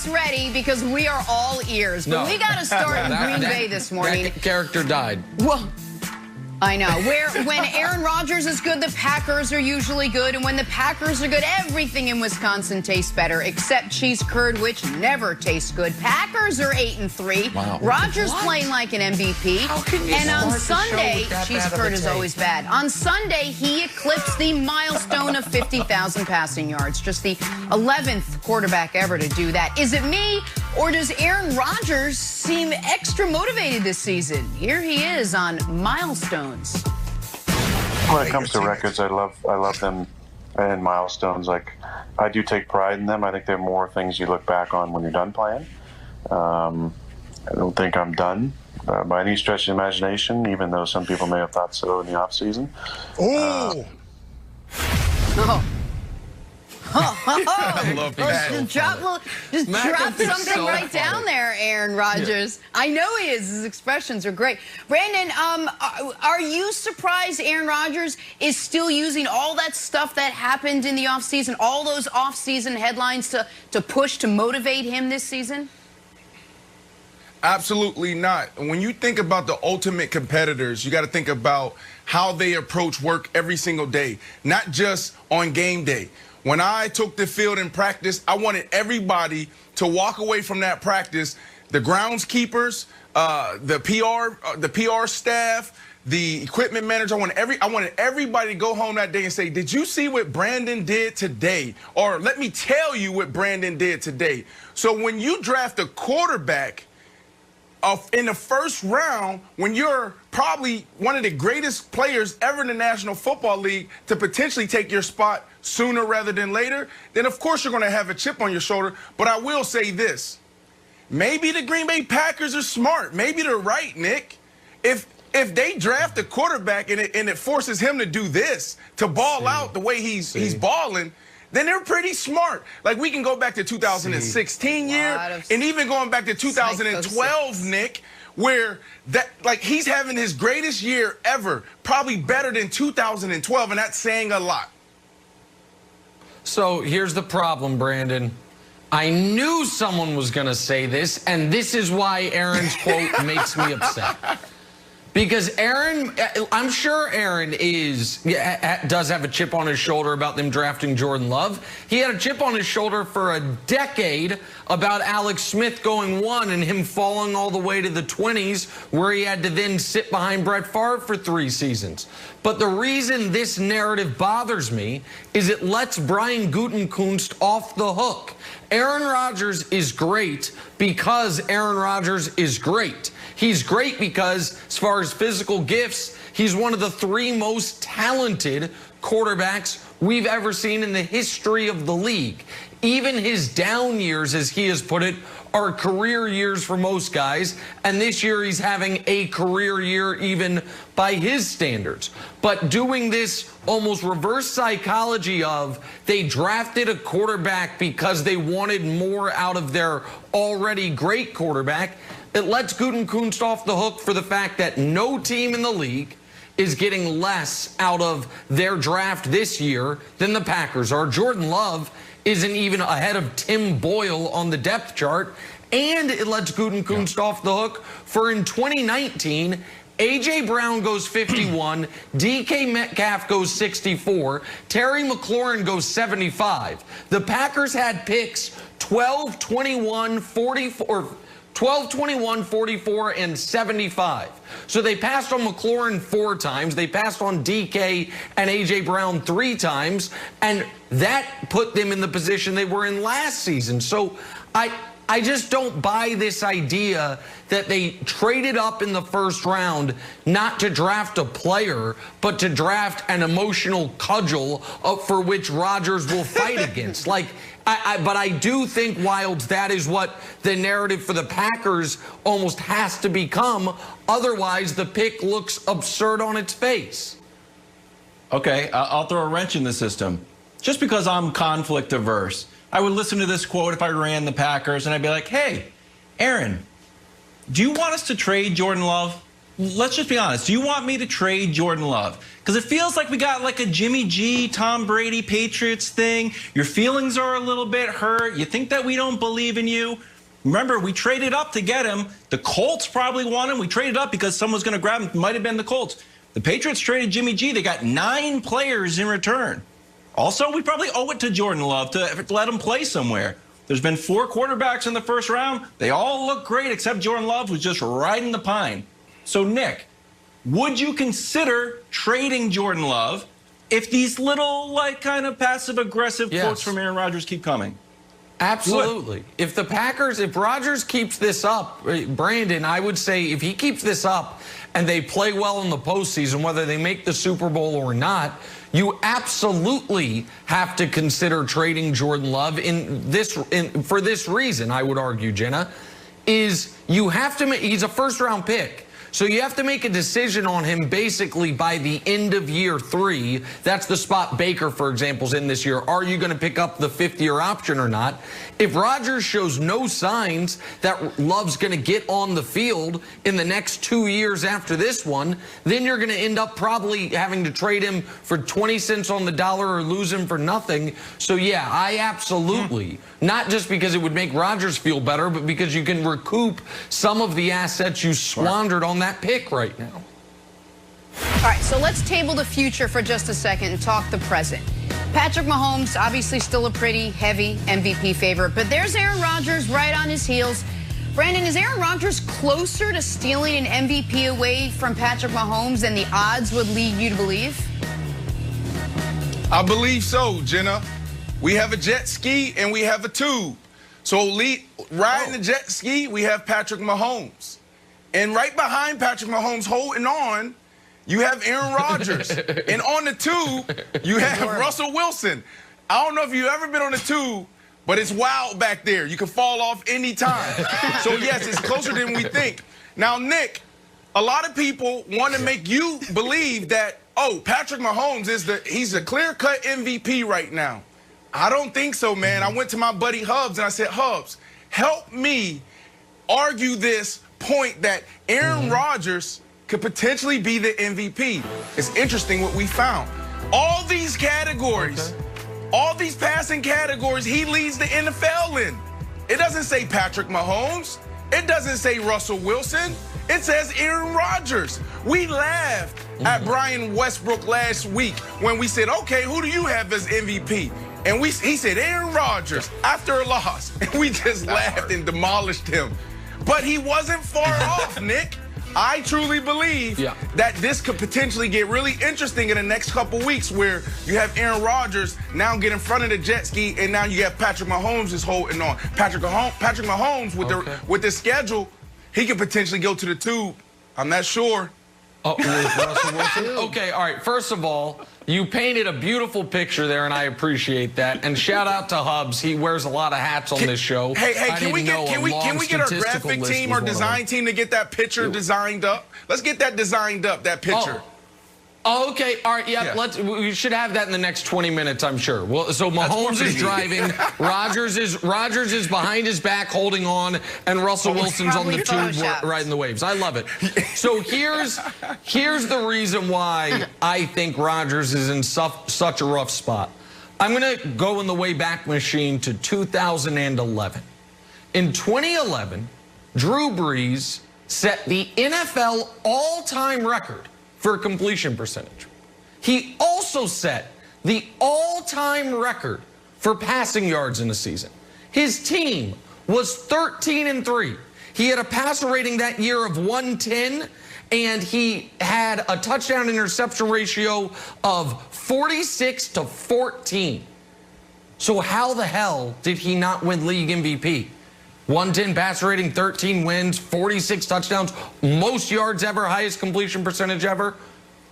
us ready because we are all ears. But we got to start in Green Bay this morning. That character died. Well, I know. When Aaron Rodgers is good, the Packers are usually good. And when the Packers are good, everything in Wisconsin tastes better, except cheese curd, which never tastes good. Packers are 8-3. Wow. Rodgers playing like an MVP. How can you and on start the show Sunday, with that cheese bad of a curd is take? always bad. On Sunday, he eclipsed the milestone of 50,000 passing yards. Just the 11th quarterback ever to do that. Is it me, or does Aaron Rodgers seem extra motivated this season? Here he is on milestones. When it comes to records, I love them and milestones. Like, I do take pride in them. I think they're more things you look back on when you're done playing. I don't think I'm done by any stretch of the imagination, even though some people may have thought so in the off season. Oh. I love that. Just drop something so right down there, Aaron Rodgers. Yeah. I know he is. His expressions are great. Brandon, are you surprised Aaron Rodgers is still using all that stuff that happened in the offseason, all those offseason headlines to push, to motivate him this season? Absolutely not. When you think about the ultimate competitors, you got to think about how they approach work every single day, not just on game day. When I took the field in practice, I wanted everybody to walk away from that practice, the groundskeepers, the PR staff, the equipment manager. I wanted everybody to go home that day and say, did you see what Brandon did today? Or let me tell you what Brandon did today. So when you draft a quarterback in the first round, when you're probably one of the greatest players ever in the National Football League to potentially take your spot sooner rather than later, then of course you're going to have a chip on your shoulder. But I will say this. Maybe the Green Bay Packers are smart. Maybe they're right, Nick. If they draft a quarterback and it forces him to do this, to ball out the way he's balling, then they're pretty smart. Like, we can go back to 2016 year, and even going back to 2012, Nick, where he's having his greatest year ever, probably better than 2012, and that's saying a lot. So here's the problem, Brandon. I knew someone was going to say this, and this is why Aaron's quote makes me upset. Because Aaron, I'm sure Aaron does have a chip on his shoulder about them drafting Jordan Love. He had a chip on his shoulder for a decade about Alex Smith going 1 and him falling all the way to the 20s, where he had to then sit behind Brett Favre for 3 seasons. But the reason this narrative bothers me is it lets Brian Gutekunst off the hook. Aaron Rodgers is great because Aaron Rodgers is great. He's great because, as far as physical gifts, he's one of the 3 most talented quarterbacks we've ever seen in the history of the league. Even his down years, as he has put it, are career years for most guys, and this year he's having a career year even by his standards. But doing this almost reverse psychology of they drafted a quarterback because they wanted more out of their already great quarterback, it lets Gutekunst off the hook for the fact that no team in the league is getting less out of their draft this year than the Packers are. Jordan Love isn't even ahead of Tim Boyle on the depth chart. And it lets Gutekunst off the hook for in 2019, A.J. Brown goes 51, DK Metcalf goes 64, Terry McLaurin goes 75. The Packers had picks 12, 21, 44... 12, 21, 44, and 75. So they passed on McLaurin 4 times. They passed on DK and A.J. Brown 3 times. And that put them in the position they were in last season. So I just don't buy this idea that they traded up in the first round not to draft a player, but to draft an emotional cudgel for which Rodgers will fight against. But I do think, Wilds, that is what the narrative for the Packers almost has to become. Otherwise, the pick looks absurd on its face. Okay, I'll throw a wrench in the system. Just because I'm conflict averse, I would listen to this quote if I ran the Packers, and I'd be like, hey, Aaron, do you want us to trade Jordan Love? let's just be honest. Do you want me to trade Jordan Love? Because it feels like we got like a Jimmy G, Tom Brady, Patriots thing. Your feelings are a little bit hurt. You think that we don't believe in you. Remember, we traded up to get him. The Colts probably want him. We traded up because someone's going to grab him. It might have been the Colts. The Patriots traded Jimmy G. They got 9 players in return. Also, we probably owe it to Jordan Love to let him play somewhere. There's been 4 quarterbacks in the first round. They all look great except Jordan Love, who's just riding the pine. So, Nick, would you consider trading Jordan Love if these little, like, kind of passive-aggressive quotes from Aaron Rodgers keep coming? Absolutely. If Rodgers keeps this up, Brandon, I would say if he keeps this up and they play well in the postseason, whether they make the Super Bowl or not, you absolutely have to consider trading Jordan Love for this reason, I would argue, Jenna, is you have to he's a first-round pick. So you have to make a decision on him basically by the end of year 3. That's the spot Baker, for example, is in this year. Are you going to pick up the 5th-year option or not? If Rodgers shows no signs that Love's going to get on the field in the next 2 years after this one, then you're going to end up probably having to trade him for 20 cents on the dollar or lose him for nothing. So, yeah, I absolutely, not just because it would make Rodgers feel better, but because you can recoup some of the assets you squandered on that pick right now. All right, so let's table the future for just a second and talk the present. Patrick Mahomes, obviously still a pretty heavy MVP favorite, but there's Aaron Rodgers right on his heels. Brandon, is Aaron Rodgers closer to stealing an MVP away from Patrick Mahomes than the odds would lead you to believe? I believe so, Jenna. We have a jet ski and we have a tube. So riding the jet ski, we have Patrick Mahomes. And right behind Patrick Mahomes holding on, you have Aaron Rodgers. And on the tube, you have Russell Wilson. I don't know if you've ever been on the tube, but it's wild back there. You can fall off any time. So, yes, it's closer than we think. Now, Nick, a lot of people want to make you believe that, oh, Patrick Mahomes he's a clear-cut MVP right now. I don't think so, man. I went to my buddy Hubs, and I said, Hubs, help me argue this point that Aaron Rodgers could potentially be the MVP. It's interesting what we found. All these categories, all these passing categories, he leads the NFL in. It doesn't say Patrick Mahomes. It doesn't say Russell Wilson. It says Aaron Rodgers. We laughed at Brian Westbrook last week when we said, okay, who do you have as MVP? And he said Aaron Rodgers after a loss. And we just laughed and demolished him. But he wasn't far off, Nick. I truly believe that this could potentially get really interesting in the next couple weeks where you have Aaron Rodgers now get in front of the jet ski and now you have Patrick Mahomes is holding on. Patrick Mahomes with the schedule, he could potentially go to the tube. I'm not sure. Oh, Russell Wilson? Okay, all right. First of all, you painted a beautiful picture there, and I appreciate that. And shout out to Hubs. He wears a lot of hats on this show. Hey, can we get our graphic team or design team to get that picture designed up? Let's get that designed up, that picture. Oh, okay, all right, we should have that in the next 20 minutes, I'm sure. Well, so Mahomes is driving, Rodgers is behind his back holding on, and Russell Wilson's on the tube riding the waves. I love it. So here's the reason why I think Rodgers is in such a rough spot. I'm going to go in the way back machine to 2011. In 2011, Drew Brees set the NFL all-time record for completion percentage. He also set the all-time record for passing yards in a season. His team was 13-3. He had a passer rating that year of 110, and he had a touchdown interception ratio of 46-14. So how the hell did he not win league MVP? 110 passer rating, 13 wins, 46 touchdowns, most yards ever, highest completion percentage ever.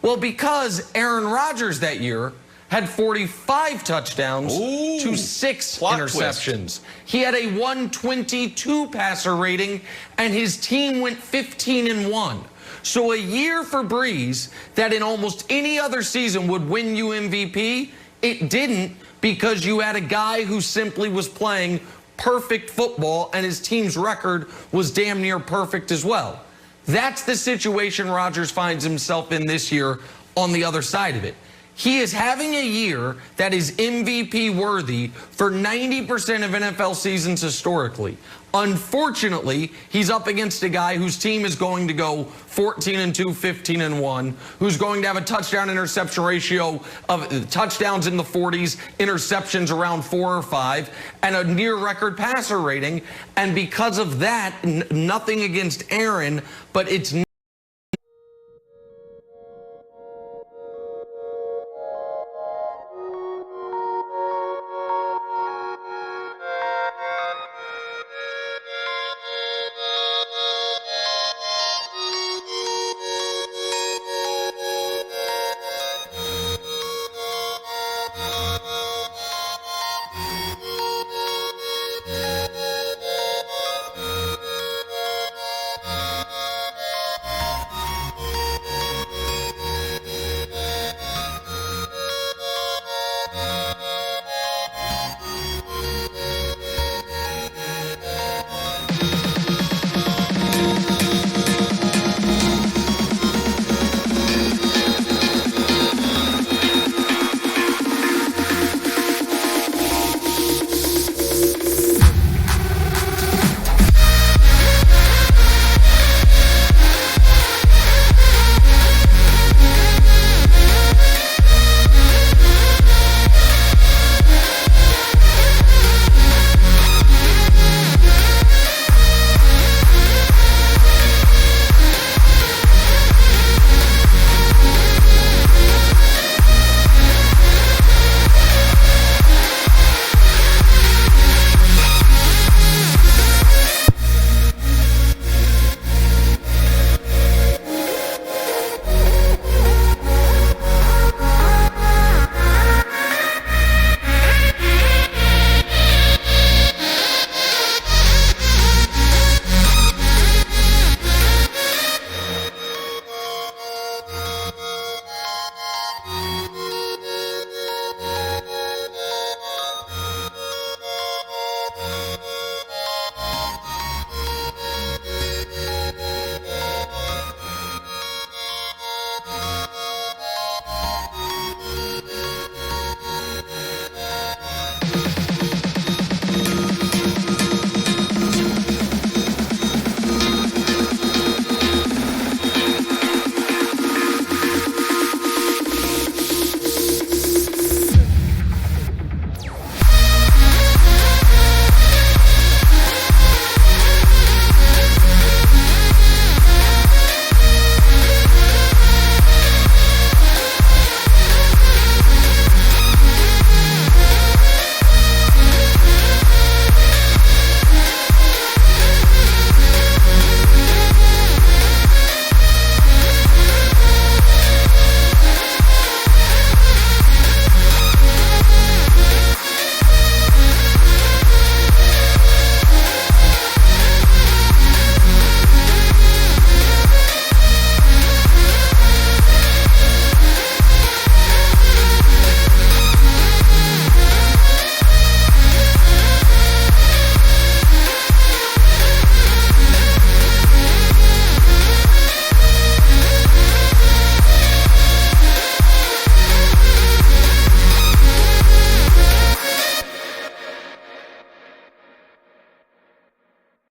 Well, because Aaron Rodgers that year had 45 touchdowns to 6 interceptions. He had a 122 passer rating, and his team went 15-1. So a year for Brees that in almost any other season would win you MVP, it didn't, because you had a guy who simply was playing perfect football, and his team's record was damn near perfect as well. That's the situation Rodgers finds himself in this year on the other side of it. He is having a year that is MVP worthy for 90% of NFL seasons historically. Unfortunately, he's up against a guy whose team is going to go 14-2, 15-1, who's going to have a touchdown interception ratio of touchdowns in the 40s, interceptions around 4 or 5, and a near record passer rating. And because of that, nothing against Aaron, but it's